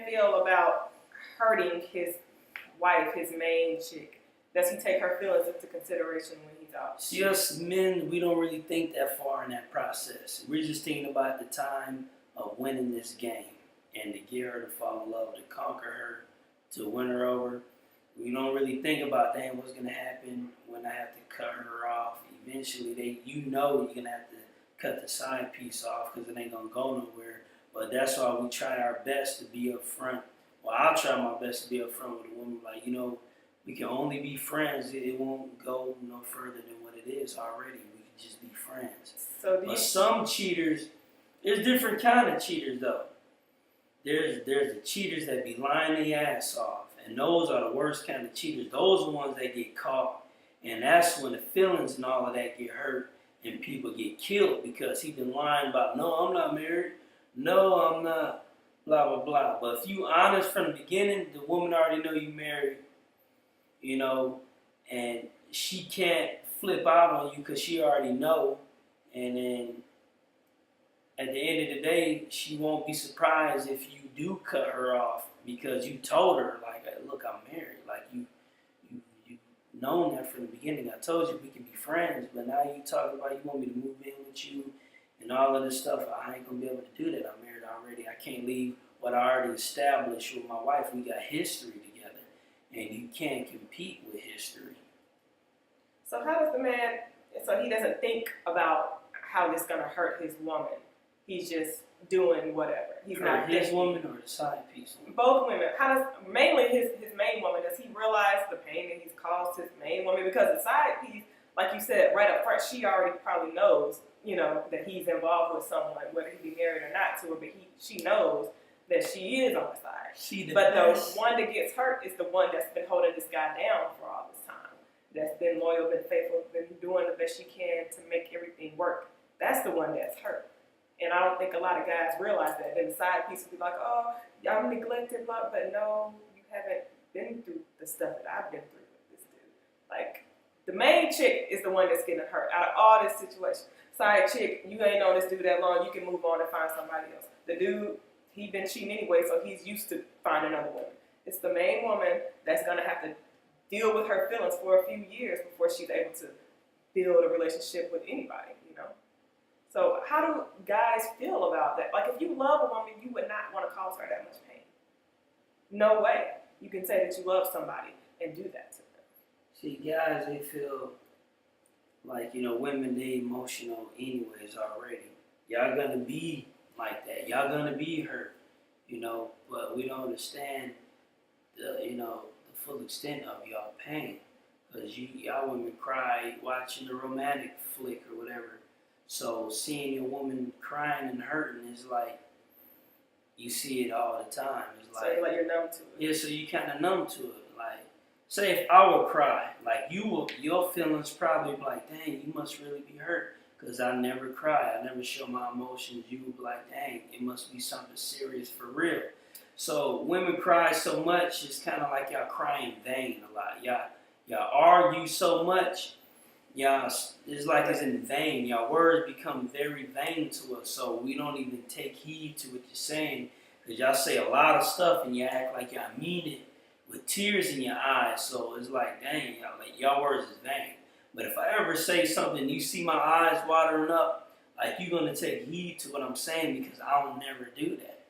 feel about hurting his wife, his main chick? Does he take her feelings into consideration when he's out? See, us men, we don't really think that far in that process. We're just thinking about the time of winning this game and to get her to fall in love, to conquer her, to win her over. We don't really think about, dang, what's going to happen when I have to cut her off. Eventually, you're going to have to cut the side piece off because it ain't going to go nowhere. But that's why we try our best to be up front. Well, I'll try my best to be up front with a woman. Like, we can only be friends. It won't go no further than what it is already. We can just be friends. But some cheaters, there's different kind of cheaters, though. There's the cheaters that be lying their ass off. And those are the worst kind of cheaters. Those are the ones that get caught. And that's when the feelings and all of that get hurt and people get killed because he been lying about, no, I'm not married. No, I'm not, blah, blah, blah. But if you honest from the beginning, the woman already know you married, and she can't flip out on you because she already know. And then at the end of the day, she won't be surprised if you do cut her off because you told her, like, look, I'm married. Like, you've known that from the beginning. I told you we can be friends, but now you talking about you want me to move in with you and all of this stuff. I ain't going to be able to do that. I'm married already. I can't leave what I already established with my wife. We got history together, and you can't compete with history. So how does the man, so he doesn't think about how this is going to hurt his woman. He's just doing whatever. He's not his woman or the side piece woman? Both women. How does, mainly his main woman, does he realize the pain that he's caused his main woman? Because the side piece, like you said, right up front, she already probably knows, that he's involved with someone, whether he be married or not to her, but she knows that she is on the side. But the one that gets hurt is the one that's been holding this guy down for all this time. That's been loyal, been faithful, been doing the best she can to make everything work. That's the one that's hurt. And I don't think a lot of guys realize that. Then the side piece will be like, oh, I'm neglected, but no, you haven't been through the stuff that I've been through with this dude. Like, the main chick is the one that's getting hurt out of all this situation. Side chick, you ain't known this dude that long, you can move on and find somebody else. The dude, he been cheating anyway, so he's used to finding another woman. It's the main woman that's going to have to deal with her feelings for a few years before she's able to build a relationship with anybody, So how do guys feel about that? Like, if you love a woman, you would not want to cause her that much pain. No way you can say that you love somebody and do that to them. See, guys, they feel like, women, they emotional anyways already. Y'all gonna be like that. Y'all gonna be hurt, but we don't understand the full extent of y'all pain. Because y'all women cry watching a romantic flick or whatever. So seeing your woman crying and hurting is like, you see it all the time. It's so you're numb to it. Yeah, so you kind of numb to it. Like, say if I would cry, like your feelings probably be like, dang, you must really be hurt. Because I never cry. I never show my emotions. You would be like, dang, it must be something serious for real. So women cry so much, it's kind of like y'all cry in vain a lot. Y'all argue so much. Y'all, it's like it's in vain. Y'all words become very vain to us, so we don't even take heed to what you're saying. Because y'all say a lot of stuff and you act like y'all mean it with tears in your eyes. So it's like, dang, y'all words is vain. But if I ever say something, you see my eyes watering up, like you're going to take heed to what I'm saying because I'll never do that.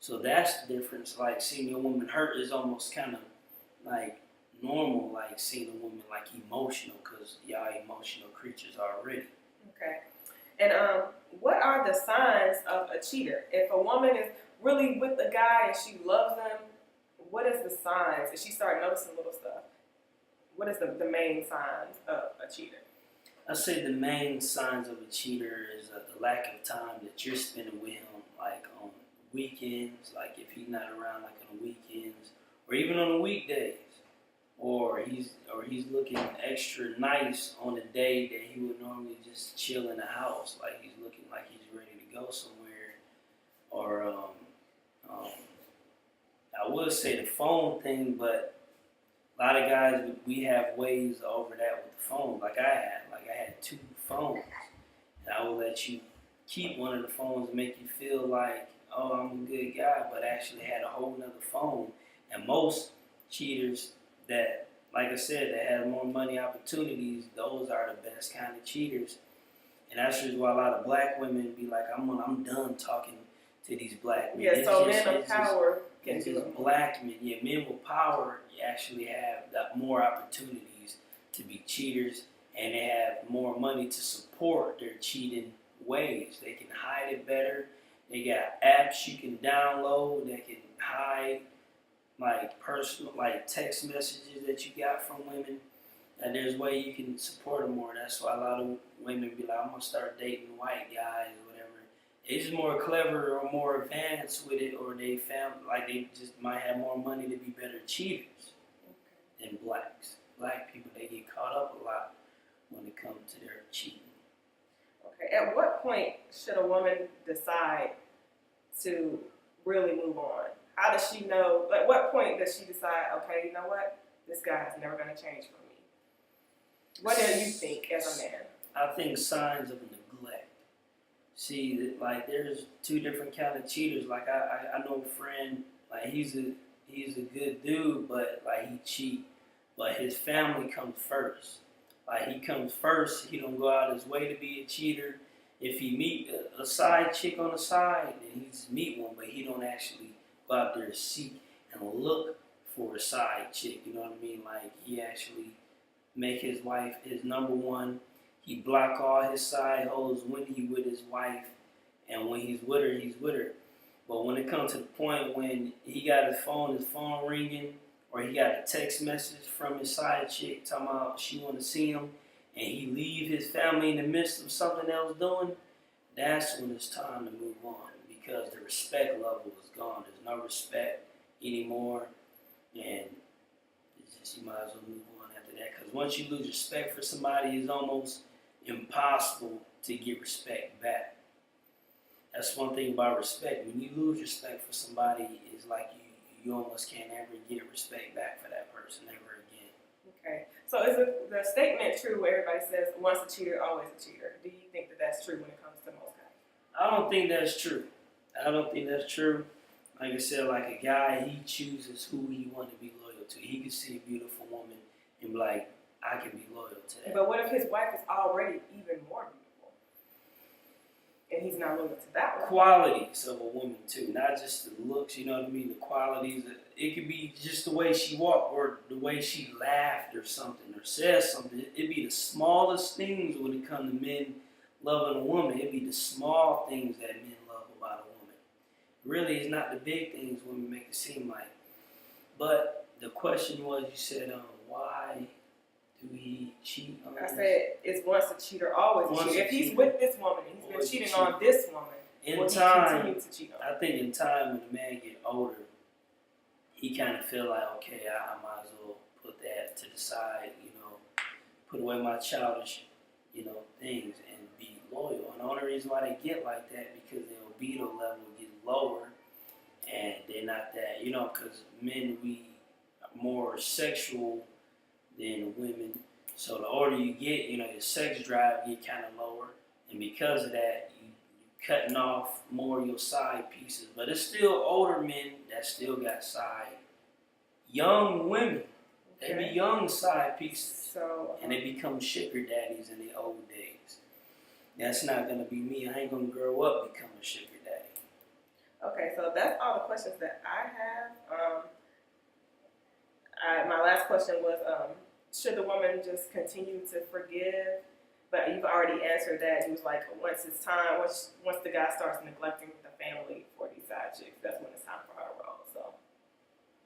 So that's the difference. Like seeing a woman hurt is almost kind of like normal, like seeing a woman like emotional, because y'all emotional creatures already. Okay. And what are the signs of a cheater? If a woman is really with a guy and she loves him, what is the signs? If she starts noticing little stuff, what is the main signs of a cheater? I say the main signs of a cheater is the lack of time that you're spending with him, like on weekends, like if he's not around, like on the weekends, or even on the weekdays. Or he's looking extra nice on a day that he would normally just chill in the house, like he's looking like he's ready to go somewhere. Or I would say the phone thing, but a lot of guys, we have ways over that with the phone. Like I had 2 phones, and I would let you keep one of the phones and make you feel like, oh, I'm a good guy, but actually had a whole nother phone. And most cheaters that, like I said, that have more money opportunities, those are the best kind of cheaters. And that's just why a lot of black women be like, I'm done talking to these black men. Yeah, so men of power can it's do just it. black men. Yeah, men with power actually have more opportunities to be cheaters, and they have more money to support their cheating ways. They can hide it better. They got apps you can download that can hide like personal, like text messages that you got from women. And there's way you can support them more. That's why a lot of women be like, I'm gonna start dating white guys or whatever. They just more clever or more advanced with it, or they found like they just might have more money to be better cheaters than blacks. Black people, they get caught up a lot when it comes to their cheating. Okay. At what point should a woman decide to really move on? How does she know? Like, what point does she decide? Okay, you know what? This guy is never gonna change for me. What do you think as a man? I think signs of neglect. See, like there's two different kind of cheaters. Like I know a friend, like he's a good dude, but like he cheat, but his family comes first. Like he comes first. He don't go out his way to be a cheater. If he meet a side chick on the side, then he just meet one, but he don't actually go out there and seek and look for a side chick. You know what I mean? Like he actually make his wife his number one. He block all his side hoes when he with his wife, and when he's with her, he's with her. But when it comes to the point when he got his phone ringing, or he got a text message from his side chick talking about she want to see him, and he leave his family in the midst of something else doing, that's when it's time to move on, because the respect level is gone. There's no respect anymore, and it's just, you might as well move on after that. Because once you lose respect for somebody, it's almost impossible to get respect back. That's one thing about respect. When you lose respect for somebody, it's like you almost can't ever get respect back for that person ever again. Okay. So is the statement true where everybody says once a cheater, always a cheater? Do you think that that's true when it comes to most guys? I don't think that's true. I don't think that's true. Like I said, like a guy, he chooses who he wants to be loyal to. He can see a beautiful woman and be like, I can be loyal to that. But what if his wife is already even more beautiful, and he's not loyal to that one? Qualities of a woman too, not just the looks. You know what I mean? The qualities. It could be just the way she walked, or the way she laughed, or something, or said something. It'd be the smallest things when it comes to men loving a woman. It'd be the small things that men love about a woman. Really, it's not the big things women make it seem like. But the question was, you said, why do he cheat on I this? said, is once a cheater, always a cheater. If he's with this woman, and he's been cheating on this woman, will he continue to cheat on her? I think in time, when the man get older, he kind of feel like, okay, I might as well put that to the side, put away my childish, things and be loyal. And the only reason why they get like that because their libido level gets lower, and they're not that, because men, we are more sexual than women. So the older you get, your sex drive get kind of lower, and because of that, you cutting off more of your side pieces. But it's still older men that still got side. Young women, they be young side pieces, and they become sugar daddies in the old days. That's not gonna be me. I ain't gonna grow up become a sugar daddy. Okay, so that's all the questions that I have. My last question was, should the woman just continue to forgive? But you've already answered that. He was like, once it's time, once the guy starts neglecting the family for these side chicks, that's when it's time for her to roll. So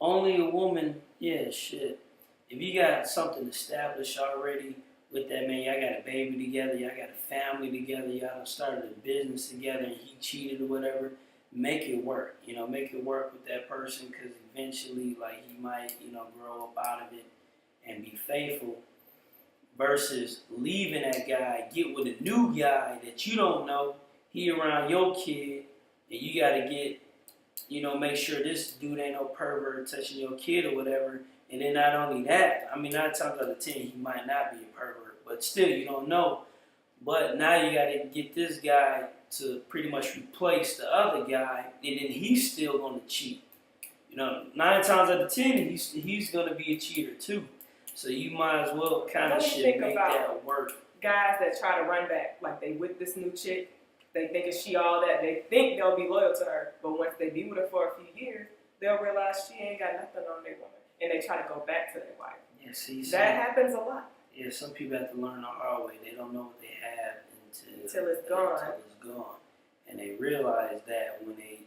only a woman, yeah, should. If you got something established already with that man, y'all got a baby together, y'all got a family together, y'all started a business together, and he cheated or whatever, make it work. Make it work with that person, because eventually, like, he might, grow up out of it and be faithful, versus leaving that guy, get with a new guy that you don't know, he around your kid, and you got to get, make sure this dude ain't no pervert touching your kid or whatever. And then not only that, 9 times out of 10, he might not be a pervert, but still, you don't know. But now you got to get this guy to pretty much replace the other guy, and then he's still going to cheat. 9 times out of 10, he's gonna be a cheater too. So you might as well kind of should make that work. Guys that try to run back, like they with this new chick, they think she all that. They think they'll be loyal to her, but once they be with her for a few years, they'll realize she ain't got nothing on their woman, and they try to go back to their wife. Yeah, see, that happens a lot. Yeah, some people have to learn the hard way. They don't know what they have until it's gone. And they realize that when they,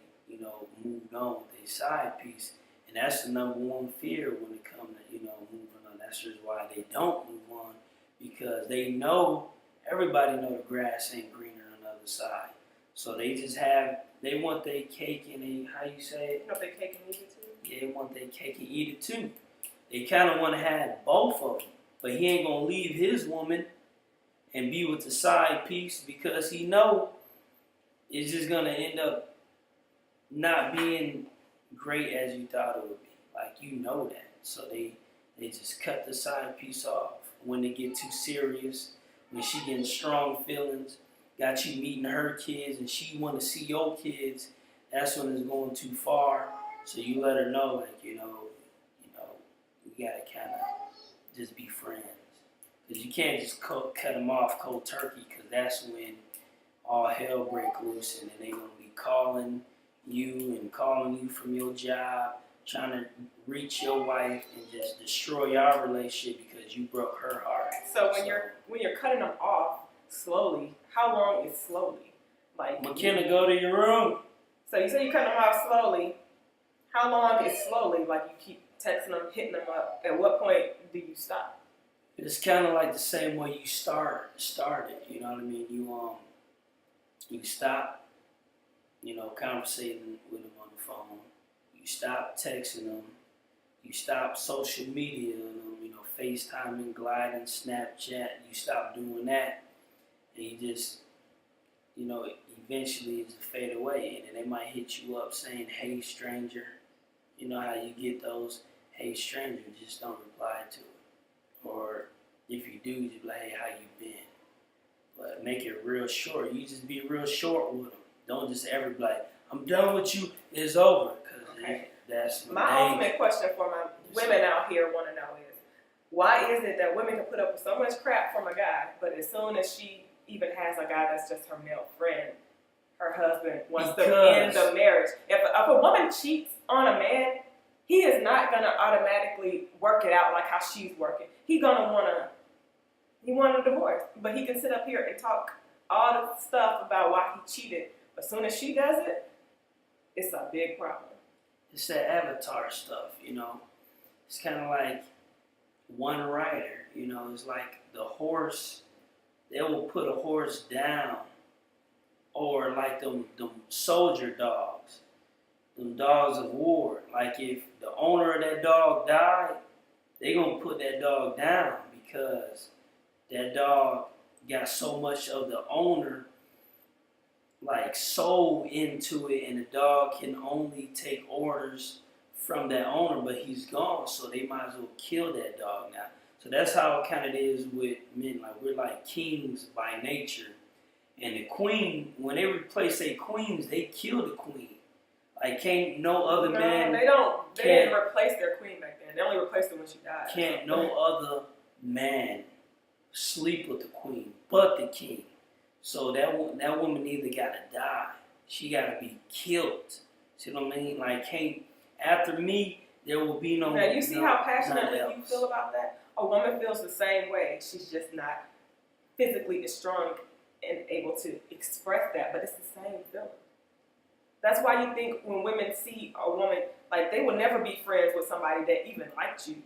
moved on with their side piece, and that's the number one fear when it comes to, moving on. That's just why they don't move on, because they know, everybody know the grass ain't greener on the other side. So they want their cake and how you say it? You want their cake and eat it too? Yeah, they want their cake and eat it too. They kind of want to have both of them, but he ain't going to leave his woman and be with the side piece because he know it's just going to end up not being great as you thought it would be. Like, you know that. So they just cut the side piece off when they get too serious, when she getting strong feelings, got you meeting her kids and she want to see your kids, that's when it's going too far. So you let her know, like, we got to kind of just be friends. Because you can't just cut them off cold turkey, because that's when all hell break loose, and then they going to be calling you from your job, trying to reach your wife and just destroy your relationship because you broke her heart. So when you're cutting them off slowly, how long is slowly? Like, McKenna, go to your room. So you say you cut them off slowly. How long is slowly? Like, you keep texting them, hitting them up. At what point do you stop? It's kind of like the same way you started. You know what I mean? You stop, conversating with them on the phone. You stop texting them. You stop social media, FaceTiming, gliding, Snapchat. You stop doing that, and you just, eventually it's a fade away, and then they might hit you up saying, "Hey, stranger." You know how you get those, "Hey, stranger," just don't reply to it. Or if you do, just be like, "Hey, how you been?" But make it real short. You just be real short with them. Don't just ever be like, "I'm done with you, it's over." Because that's my ultimate question for my women out here want to know is, why is it that women can put up with so much crap from a guy, but as soon as she even has a guy that's just her male friend, her husband wants to end the marriage? If a woman cheats on a man, he is not going to automatically work it out like how she's working. He want a divorce. But he can sit up here and talk all the stuff about why he cheated. But as soon as she does it, it's a big problem. It's that avatar stuff, It's kind of like one rider, It's like the horse. They will put a horse down, or like them soldier dogs, them dogs of war. Like, if the owner of that dog died, they gonna put that dog down because that dog got so much of the owner, like, soul into it, and the dog can only take orders from that owner, but he's gone, so they might as well kill that dog now. So that's how it kind of is with men. Like, we're like kings by nature, and the queen, when they replace their queens, they kill the queen. Like, can't no other man. They don't. They didn't replace their queen back then. They only replaced her when she died. Can't no other man sleep with the queen but the king. So that woman either gotta die, she gotta be killed. See what I mean? Like, after me, there will be no. Now you see how passionately you feel about that. A woman feels the same way. She's just not physically as strong and able to express that, but it's the same feeling. That's why you think when women see a woman, like, they will never be friends with somebody that even liked you,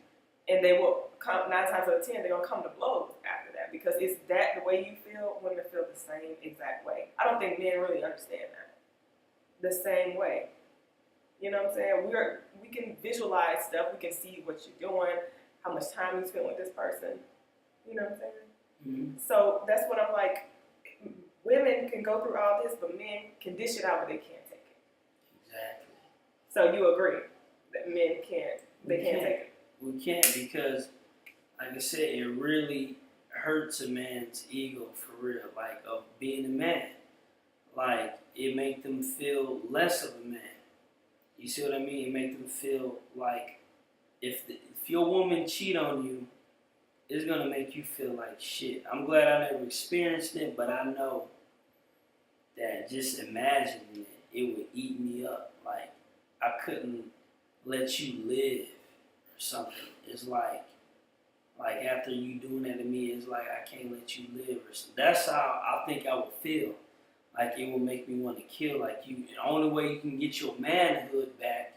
and they will come 9 times out of 10, they're gonna come to blows after that, because it's that the way you feel. Women feel the same exact way. I don't think men really understand that the same way. You know what I'm saying? We can visualize stuff. We can see what you're doing, how much time you spend with this person. You know what I'm saying? Mm-hmm. So that's what I'm like. Women can go through all this, but men can dish it out, but they can't take it. Exactly. So you agree that men can't? They can't take it. We can't, because, like I said, it really hurts a man's ego for real. Like, of being a man, like, it make them feel less of a man. You see what I mean? You make them feel like if your woman cheat on you, it's gonna make you feel like shit. I'm glad I never experienced it, but I know that just imagining it would eat me up. Like I couldn't let you live or something. It's like after you doing that to me, it's like I can't let you live or something. That's how I think I would feel. Like it would make me want to kill. Like you, the only way you can get your manhood back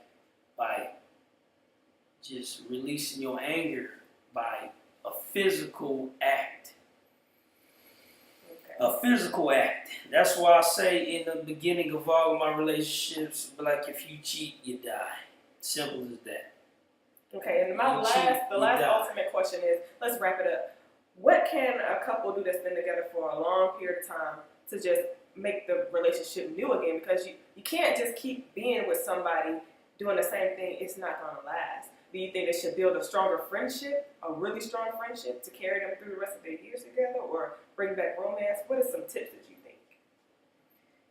by just releasing your anger by a physical act. Okay. A physical act. That's why I say in the beginning of all of my relationships, like if you cheat, you die. Simple as that. Okay, and my You last die. ultimate question is, let's wrap it up. What can a couple do that's been together for a long period of time to just make the relationship new again? Because you can't just keep being with somebody doing the same thing. It's not going to last. Do you think they should build a stronger friendship, a really strong friendship to carry them through the rest of their years together, or bring back romance? What are some tips that you think?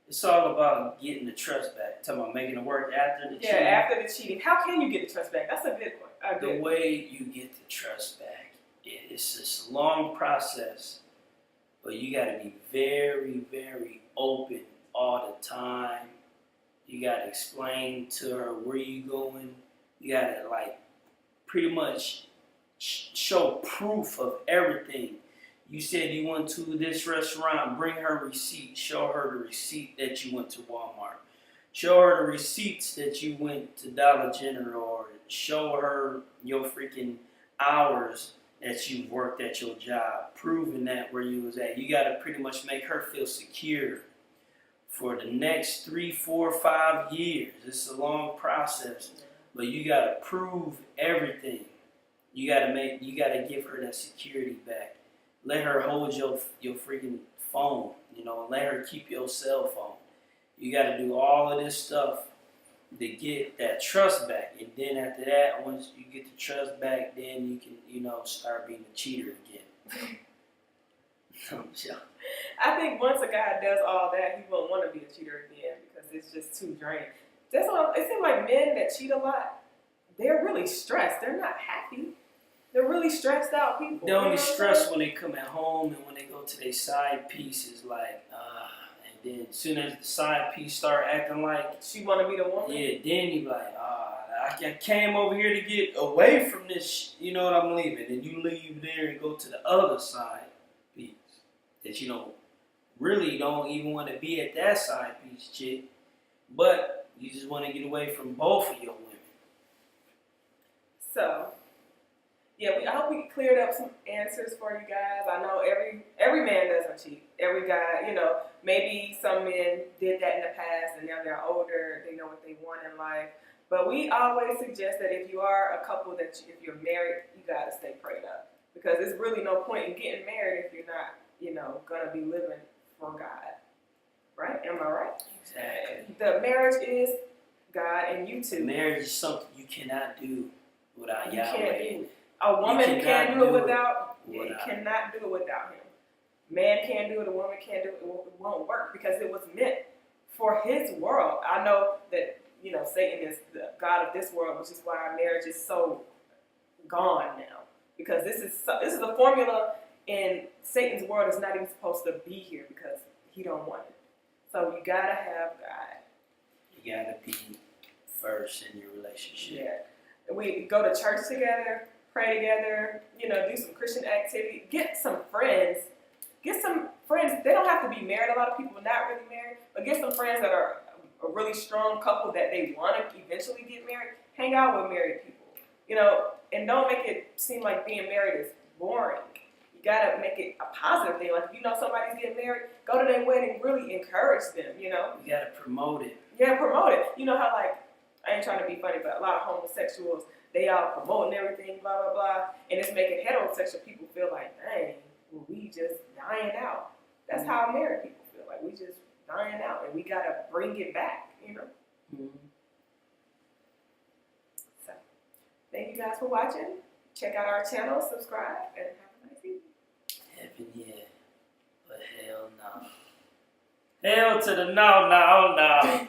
It's all about getting the trust back. Talking about making it work after the cheating. After the cheating. How can you get the trust back? That's a good one. The way you get the trust back, it's this long process, but you got to be very, very open all the time. You got to explain to her where you going. You got to pretty much show proof of everything. You said you went to this restaurant, bring her receipt. Show her the receipt that you went to Walmart. Show her the receipts that you went to Dollar General, or show her your freaking hours that you worked at your job, proving that where you was at. You got to pretty much make her feel secure for the next 3, 4, 5 years. It's a long process, but you got to prove everything. You got to give her that security back. Let her hold your freaking phone, let her keep your cell phone. You got to do all of this stuff to get that trust back. And then after that, once you get the trust back, then you can, start being a cheater again. I think once a guy does all that, he won't want to be a cheater again because it's just too draining. It seems like men that cheat a lot, they're really stressed. They're not happy. They're really stressed out people. They're only stressed when they come at home and when they go to their side piece. It's like, and then as soon as the side piece start acting like she want to be the woman. Yeah, then you like, I came over here to get away from this. You know what I'm leaving, and you leave there and go to the other side piece that really don't even want to be at that side piece, chick. But you just want to get away from both of your women. So. Yeah, I hope we cleared up some answers for you guys. I know every man doesn't cheat. Every guy, maybe some men did that in the past and now they're older, they know what they want in life. But we always suggest that if you are a couple if you're married, you got to stay prayed up. Because there's really no point in getting married if you're not, going to be living for God. Right? Am I right? Exactly. The marriage is God and you two. Marriage is something you cannot do without You Yahweh. can't do it. A woman can't do it without cannot do it without him. Man can't do it, a woman can't do it, it won't work because it was meant for his world. I know that, Satan is the God of this world, which is why our marriage is so gone now. Because this is the formula in Satan's world is not even supposed to be here because he don't want it. So you gotta have God. You gotta be first in your relationship. Yeah. We go to church together, pray together, do some Christian activity. Get some friends. They don't have to be married. A lot of people are not really married, but get some friends that are a really strong couple that they want to eventually get married. Hang out with married people, and don't make it seem like being married is boring. You gotta make it a positive thing. Like if you know somebody's getting married, go to their wedding, really encourage them. You gotta promote it. Yeah, promote it. You know how I ain't trying to be funny, but a lot of homosexuals, they all promoting everything, blah, blah, blah. And it's making heterosexual people feel like, dang, well, we just dying out. That's how married people feel like. We just dying out, and we got to bring it back, Mm-hmm. So, thank you guys for watching. Check out our channel, subscribe, and have a nice evening. Heaven, yeah. But hell no. Hell to the no.